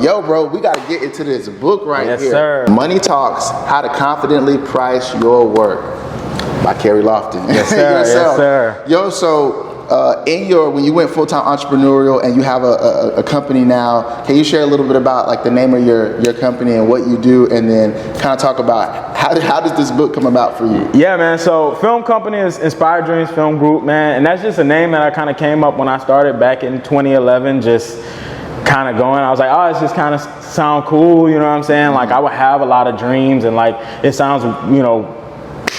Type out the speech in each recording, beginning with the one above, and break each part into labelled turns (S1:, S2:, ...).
S1: Yo, bro, we got to get into this book right
S2: yes,
S1: here.
S2: Sir.
S1: Money Talks, How to Confidently Price Your Work by Kerry Lofton.
S2: Yes, sir. Yes, sir.
S1: Yo, so when you went full-time entrepreneurial and you have a company now, can you share a little bit about like the name of your company and what you do, and then kind of talk about how does this book come about for you?
S2: Yeah, man. So film company is Inspired Dreams Film Group, man. And that's just a name that I kind of came up when I started back in 2011, just kind of going. I was like, oh, it's just kind of sound cool. You know what I'm saying? Like I would have a lot of dreams and like, it sounds, you know,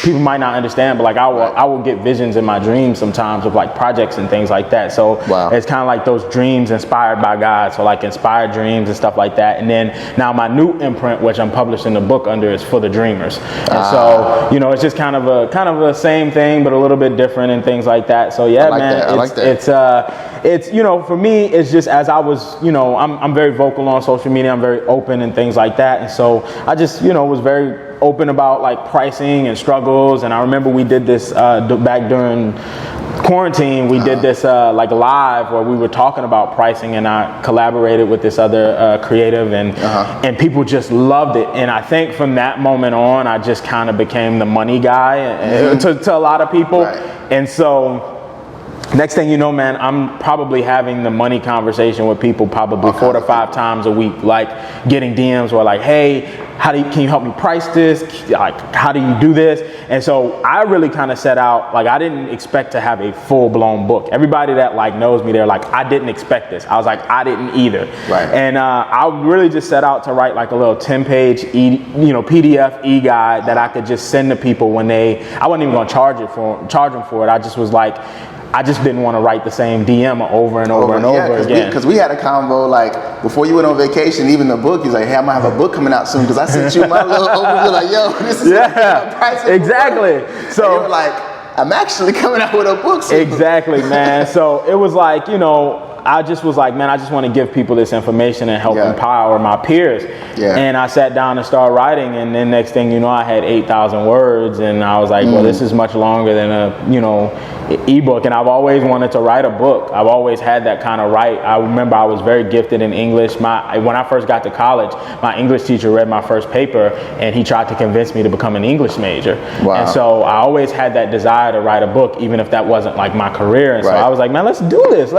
S2: people might not understand, but like I will get visions in my dreams sometimes of like projects and things like that. So it's kind of like those dreams inspired by God. So like Inspired Dreams and stuff like that. And then now my new imprint, which I'm publishing the book under, is For the Dreamers. And so, you know, it's just kind of a same thing, but a little bit different and things like that. So yeah, it's, you know, for me, it's just as I was, you know, I'm very vocal on social media. I'm very open and things like that. And so I just, you know, was very open about like pricing and struggles. And I remember we did this back during quarantine, we did this like live where we were talking about pricing, and I collaborated with this other creative, and people just loved it. And I think from that moment on, I just kind of became the money guy to a lot of people. And so next thing you know, man, I'm probably having the money conversation with people probably 4 to 5 times a week, like getting DMs where like, hey, can you help me price this? Like, how do you do this? And so I really kind of set out, like I didn't expect to have a full-blown book. Everybody that like knows me, they're like, I didn't expect this. I was like, I didn't either. And I really just set out to write like a little 10-page PDF e-guide that I could just send to people when I wasn't even gonna charge them for it. I just was like, I just didn't want to write the same DM over and over again.
S1: Because we had a convo like before you went on vacation, even the book, he's like, hey, I'm gonna have a book coming out soon because I sent you my little overview, like, yo, this is
S2: exactly. So
S1: and you were like, I'm actually coming out with a book soon.
S2: Exactly, man. So it was like, you know, I just was like, man, I just want to give people this information and help empower my peers. And I sat down and started writing, and then next thing you know, I had 8,000 words, and I was like, well, this is much longer than a ebook. And I've always wanted to write a book. I've always had that kind of write. I remember I was very gifted in English. When I first got to college, my English teacher read my first paper, and he tried to convince me to become an English major. And so I always had that desire to write a book, even if that wasn't like my career. And so I was like, man, let's do this.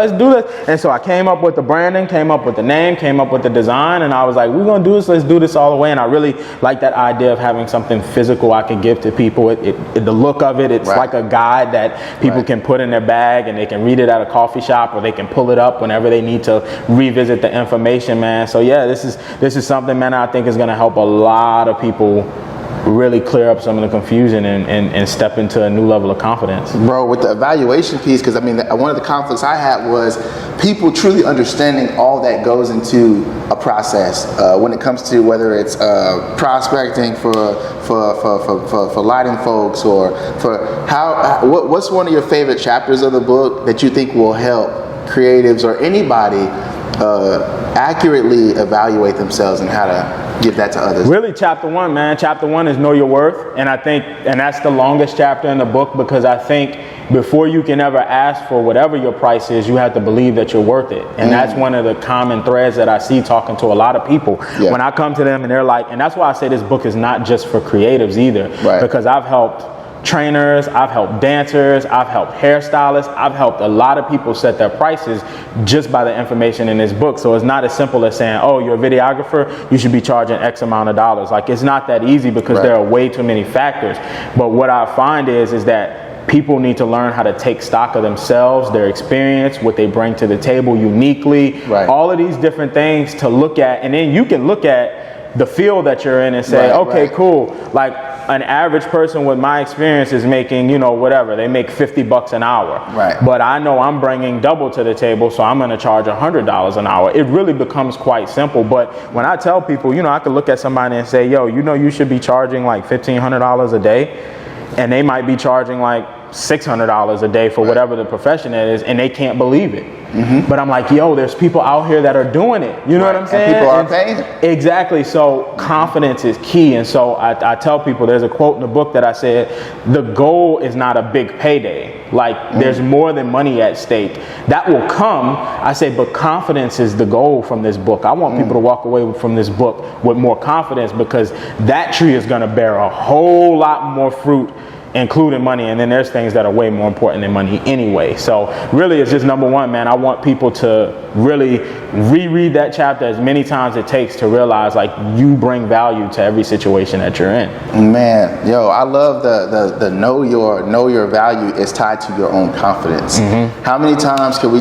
S2: And so I came up with the branding, came up with the name, came up with the design, and I was like, we're gonna do this, let's do this all the way. And I really like that idea of having something physical I could give to people. The look of it, it's like a guide that people can put in their bag, and they can read it at a coffee shop, or they can pull it up whenever they need to revisit the information, man. So yeah, this is something, man, I think is gonna help a lot of people really clear up some of the confusion and step into a new level of confidence.
S1: Bro, with the evaluation piece, because I mean, one of the conflicts I had was people truly understanding all that goes into a process when it comes to whether it's prospecting for lighting folks, or for what's one of your favorite chapters of the book that you think will help creatives or anybody accurately evaluate themselves and how to give that to others?
S2: Really, chapter 1, man. Chapter 1 is know your worth, and that's the longest chapter in the book, because I think before you can ever ask for whatever your price is, you have to believe that you're worth it. And that's one of the common threads that I see talking to a lot of people. When I come to them and they're like, and that's why I say this book is not just for creatives either, because I've helped trainers, I've helped dancers, I've helped hairstylists, I've helped a lot of people set their prices just by the information in this book. So it's not as simple as saying, oh, you're a videographer, you should be charging X amount of dollars. Like, it's not that easy, because there are way too many factors. But what I find is that people need to learn how to take stock of themselves, their experience, what they bring to the table uniquely, all of these different things to look at. And then you can look at the field that you're in and say, okay, cool. Like, an average person with my experience is making, you know, whatever, they make $50 an hour. But I know I'm bringing double to the table, so I'm going to charge $100 an hour. It really becomes quite simple. But when I tell people, you know, I could look at somebody and say, yo, you know, you should be charging like $1,500 a day, and they might be charging like $600 a day for whatever the profession it is, and they can't believe it. But I'm like, yo, there's people out here that are doing it. You know what I'm saying?
S1: And people are paying.
S2: Exactly. So confidence is key. And so I tell people, there's a quote in the book that I said, the goal is not a big payday. Like there's more than money at stake. That will come, I say, but confidence is the goal from this book. I want people to walk away from this book with more confidence, because that tree is going to bear a whole lot more fruit, including money. And then there's things that are way more important than money anyway. So really, it's just number one, man, I want people to really reread that chapter as many times it takes to realize like you bring value to every situation that you're in.
S1: Man, yo, I love the know your value is tied to your own confidence. How many times can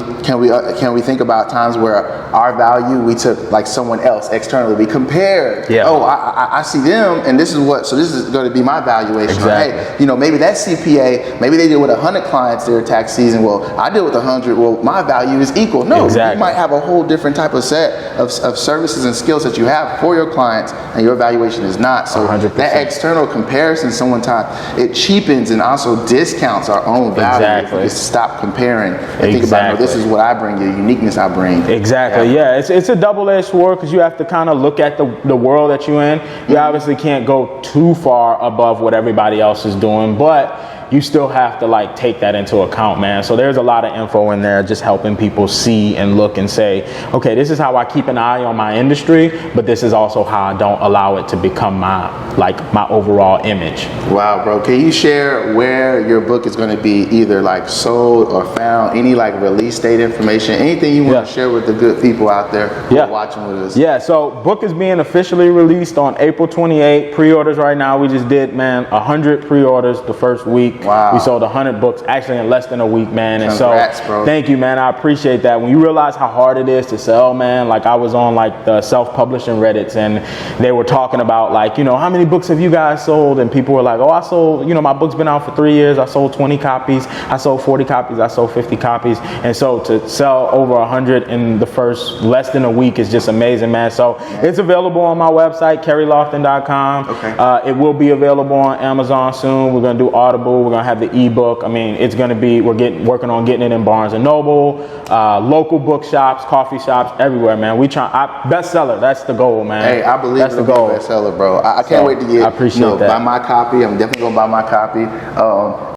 S1: we think about times where our value we took like someone else externally, we compared? Oh, I see them, and this is going to be my valuation.
S2: Exactly.
S1: Hey, you know, maybe that CPA, maybe they deal with 100 clients their tax season. Well, I deal with 100. Well, my value is equal. No,
S2: exactly.
S1: You might have a whole different type of set of services and skills that you have for your clients, and your valuation is not. So
S2: 100%.
S1: that external comparison, it cheapens and also discounts our own value.
S2: Exactly.
S1: If we stop comparing and think about, no, this is what I bring, the uniqueness I bring.
S2: Exactly. Yeah. It's a double-edged sword, because you have to kind of look at the world that you're in. You obviously can't go too far above what everybody else is doing, but you still have to like take that into account, man. So there's a lot of info in there just helping people see and look and say, okay, this is how I keep an eye on my industry, but this is also how I don't allow it to become my overall image.
S1: Wow, bro. Can you share where your book is going to be either like sold or found? Any like release date information? Anything you want to share with the good people out there who are watching with us?
S2: Yeah, so book is being officially released on April 28th. Pre-orders right now. We just did, man, 100 pre-orders the first week.
S1: Wow.
S2: We sold 100 books actually in less than a week, man. And
S1: Congrats, bro.
S2: Thank you, man. I appreciate that. When you realize how hard it is to sell, man, like I was on like the self-publishing Reddits, and they were talking about like, you know, how many books have you guys sold? And people were like, oh, I sold, you know, my book's been out for 3 years. I sold 20 copies. I sold 40 copies. I sold 50 copies. And so to sell over 100 in the first less than a week is just amazing, man. So it's available on my website, kerrylofton.com.
S1: Okay.
S2: It will be available on Amazon soon. We're going to do Audible. We're going to have the ebook. I mean, it's going to be, working on getting it in Barnes & Noble, local bookshops, coffee shops, everywhere, man. Bestseller. That's the goal, man.
S1: Hey, I believe
S2: that's
S1: it'll
S2: the goal.
S1: Be a bestseller, bro. I can't wait to get,
S2: I appreciate that.
S1: buy my copy. I'm definitely going to buy my copy.